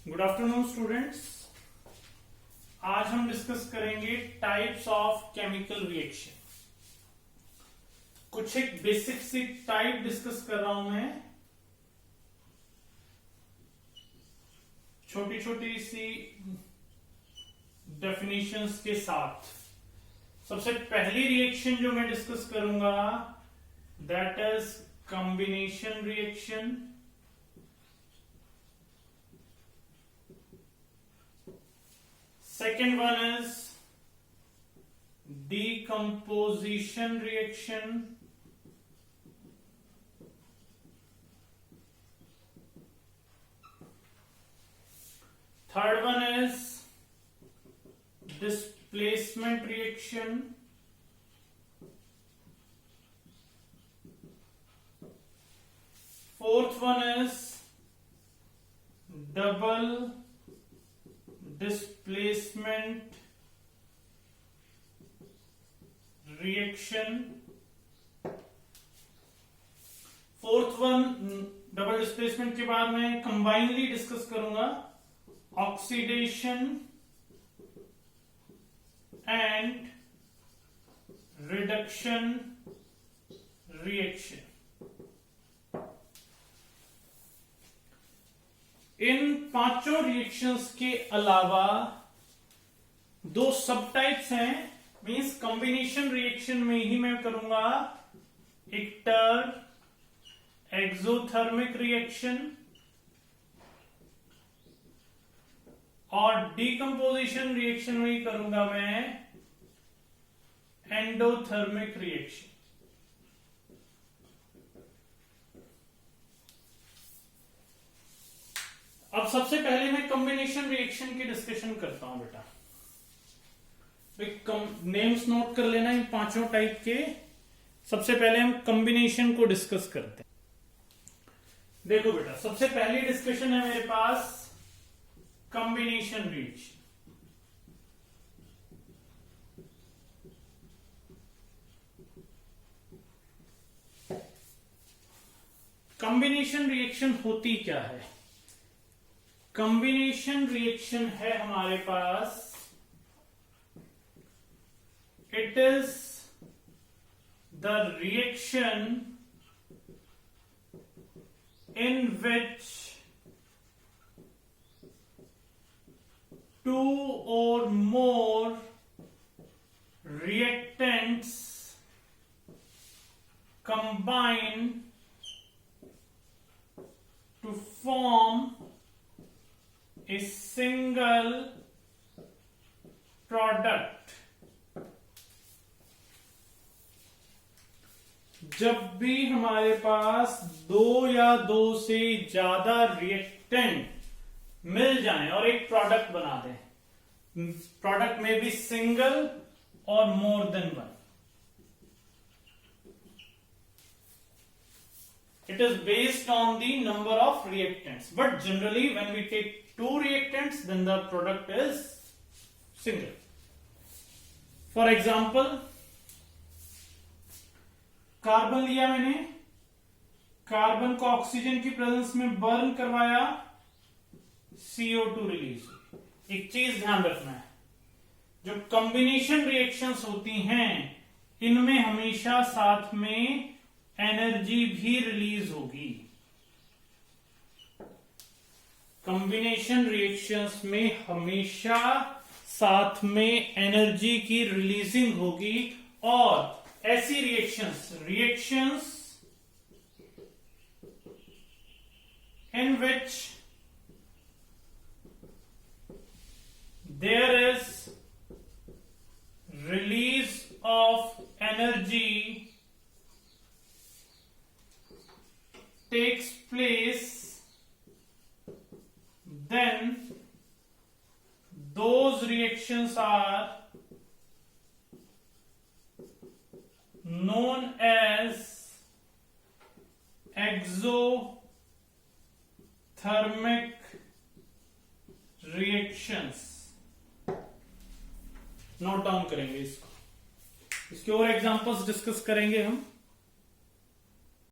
Good afternoon students. आज हम discuss करेंगे टाइप्स ऑफ केमिकल रिएक्शन। कुछ एक बेसिक सी टाइप डिस्कस कर रहा हूं मैं, छोटी छोटी सी डेफिनेशंस के साथ। सबसे पहली रिएक्शन जो मैं डिस्कस करूंगा that is combination reaction. Second one is decomposition reaction. Third one is displacement reaction. Fourth one is double displacement reaction. Fourth one double displacement के बाद मैं कंबाइनली डिस्कस करूंगा ऑक्सीडेशन एंड रिडक्शन रिएक्शन। इन पांचों reactions के अलावा दो सब types हैं, मींस कॉम्बिनेशन रिएक्शन में ही मैं करूंगा एक टर्म एक्सोथर्मिक रिएक्शन और डीकंपोजिशन रिएक्शन में ही करूंगा मैं एंडोथर्मिक रिएक्शन। अब सबसे पहले मैं कॉम्बिनेशन रिएक्शन की डिस्कशन करता हूं बेटा। नेम्स नोट कर लेना इन पांचों टाइप के। सबसे पहले हम कॉम्बिनेशन को डिस्कस करते हैं। देखो बेटा, सबसे पहली डिस्कशन है मेरे पास कॉम्बिनेशन रिएक्शन। कॉम्बिनेशन रिएक्शन होती क्या है? कॉम्बिनेशन रिएक्शन है हमारे पास, it is the reaction in which two or more reactants combine to form a single product। जब भी हमारे पास दो या दो से ज्यादा रिएक्टेंट मिल जाएं और एक प्रोडक्ट बना दें, प्रोडक्ट में भी सिंगल और more than one. It is based on the number of reactants, but generally when we take two reactants then the product is single. For example, carbon लिया मैंने, कार्बन को ऑक्सीजन की presence में burn करवाया, CO2 release हुई। एक चीज ध्यान रखना है, जो कॉम्बिनेशन रिएक्शंस होती हैं इनमें हमेशा साथ में एनर्जी भी रिलीज होगी। कॉम्बिनेशन रिएक्शंस में हमेशा साथ में एनर्जी की रिलीजिंग होगी और ऐसी reactions in which there is release of energy takes place, then those reactions are known as exothermic reactions। Note down करेंगे इसको, इसके और एग्जांपल्स डिस्कस करेंगे हम।